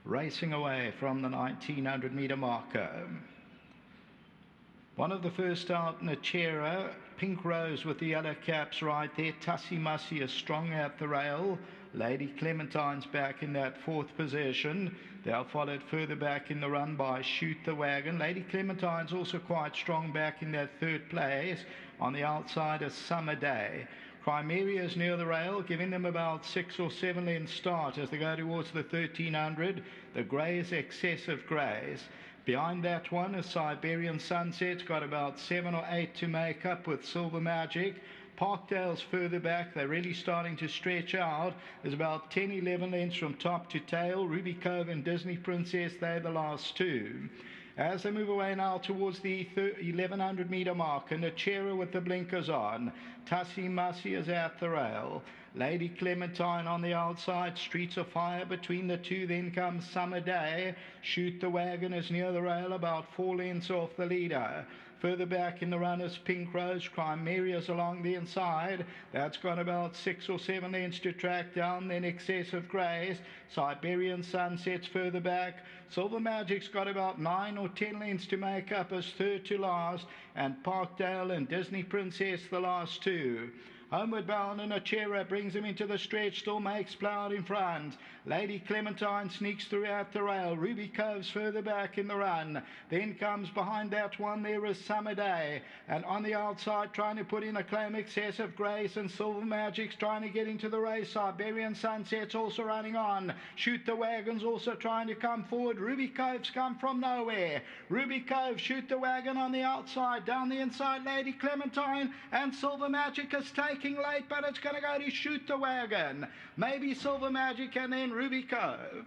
racing away from the 1900 metre marker. One of the first out, Nachera, Pink Rose with the yellow caps right there. Tussie Mussy is strong at the rail. Lady Clementine's back in that fourth position. They're followed further back in the run by Shoot the Wagon. Lady Clementine's also quite strong back in that third place. On the outside is Summer Day. Crimea is near the rail, giving them about 6 or 7 lengths start as they go towards the 1300. The Greys, Excessive Greys. Behind that one is Siberian Sunset's got about 7 or 8 to make up with Silver Magic. Parkdale's further back. They're really starting to stretch out. There's about 10, 11 lengths from top to tail. Ruby Cove and Disney Princess, they're the last two. As they move away now towards the 1100 metre mark, and Nachera with the blinkers on. Tussie Mussy is at the rail. Lady Clementine on the outside. Streets of Fire between the two. Then comes Summer Day. Shoot the Wagon is near the rail, about 4 lengths off the leader. Further back in the run is Pink Rose. Crimeria's along the inside. That's got about 6 or 7 lengths to track down. Then Excessive Grace. Siberian Sunset's further back. Silver Magic's got about 9 or 10 lengths to make up as third to last. And Parkdale and Disney Princess the last two. Homeward Bound and Nachera brings him into the stretch, still makes plough in front. Lady Clementine sneaks throughout the rail. Ruby Cove's further back in the run. Then comes behind that one, there is Summer Day. And on the outside, trying to put in a claim, Excessive Grace, and Silver Magic's trying to get into the race. Siberian Sunset's also running on. Shoot the Wagon's also trying to come forward. Ruby Cove's come from nowhere. Ruby Cove, Shoot the Wagon on the outside. Down the inside, Lady Clementine, and Silver Magic is taking late, but it's going to go to Shoot the Wagon. Maybe Silver Magic and then Ruby Cove.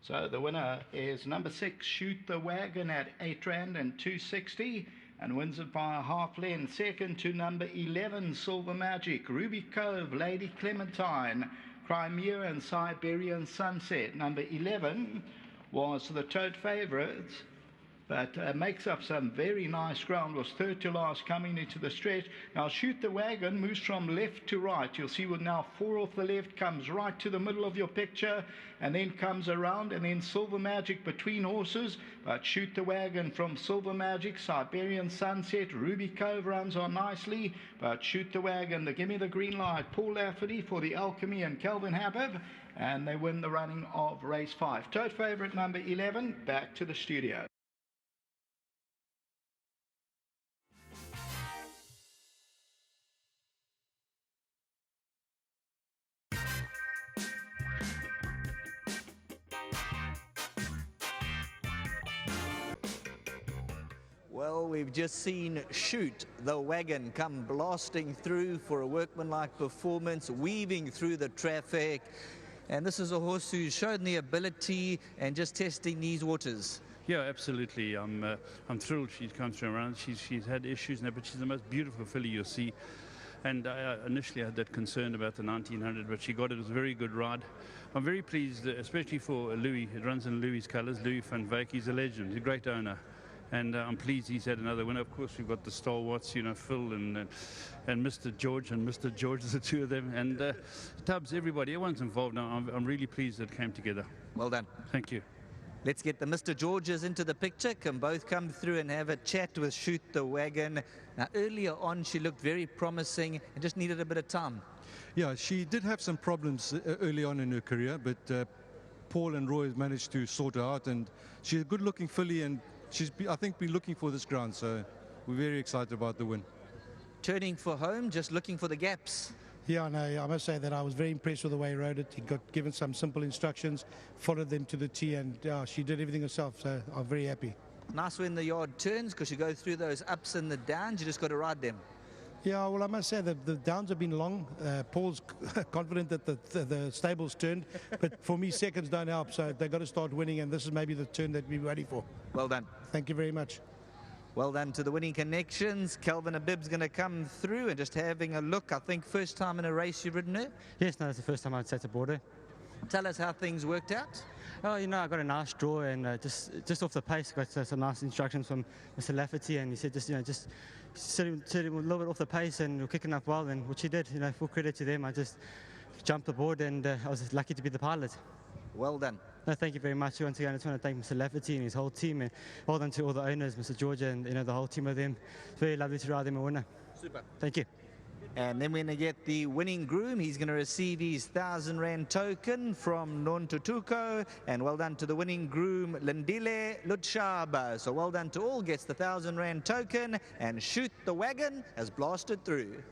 So the winner is number 6, Shoot the Wagon at 8 Rand and 260. And wins it by a half length. Second to number 11, Silver Magic. Ruby Cove, Lady Clementine, Crimea and Siberian Sunset. Number 11 was the tote favourites, but makes up some very nice ground. Was third to last coming into the stretch. Now Shoot the Wagon moves from left to right. You'll see with now 4 off the left, comes right to the middle of your picture, and then comes around, and then Silver Magic between horses. But Shoot the Wagon from Silver Magic, Siberian Sunset, Ruby Cove runs on nicely, but Shoot the Wagon, they give me the green light. Paul Lafferty for the Alchemy and Kelvin Habib, and they win the running of race 5. Tote favourite number 11, back to the studio. Well, we've just seen Shoot the Wagon come blasting through for a workmanlike performance, weaving through the traffic. And this is a horse who's shown the ability and just testing these waters. Yeah, absolutely. I'm thrilled she's come through around. She's had issues now, but she's the most beautiful filly you'll see. And initially I had that concern about the 1900, but she got it. It was a very good ride. I'm very pleased, especially for Louis. It runs in Louis' colours. Louis van Wyk, he's a legend. He's a great owner. And I'm pleased he's had another winner. Of course, we've got the stalwarts, Phil and Mr. George, and Mr. George is the two of them. And Tubbs, everybody, everyone's involved now. I'm really pleased that it came together. Well done. Thank you. Let's get the Mr. Georges into the picture. Can both come through and have a chat with Shoot the Wagon. Now, earlier on, she looked very promising and just needed a bit of time. Yeah, she did have some problems early on in her career, but Paul and Roy managed to sort her out, and she's a good-looking filly, and she's, I think, been looking for this ground, so we're very excited about the win. Turning for home, just looking for the gaps. Yeah, no, I must say that I was very impressed with the way he rode it. He got given some simple instructions, followed them to the T, and she did everything herself, so I'm very happy. Nice when the yard turns, because you go through those ups and the downs, you just got to ride them. Yeah, well, I must say that the downs have been long. Paul's confident that the stable's turned, but for me, seconds don't help, so they've got to start winning, and this is maybe the turn that we're ready for. Well done. Thank you very much. Well done to the winning connections. Kelvin Abib's going to come through and just having a look. I think first time in a race you've ridden her. Yes, no, it's the first time I'd sat aboard her. Tell us how things worked out. Oh, you know, I got a nice draw and just off the pace, got some nice instructions from Mr. Lafferty, and he said just sit him a little bit off the pace and we're kicking up well, and which he did. You know, full credit to them. I just jumped aboard and I was lucky to be the pilot. Well done. No, thank you very much. Once again, I just want to thank Mr. Lafferty and his whole team, and well done to all the owners, Mr. Georgia, and the whole team of them. It's very lovely to ride them a winner. Super. Thank you. And then we're going to get the winning groom. He's going to receive his R1,000 token from Nontutuko. And well done to the winning groom, Lindile Lutshaba. So well done to all. Gets the R1,000 token. And Shoot the Wagon has blasted through.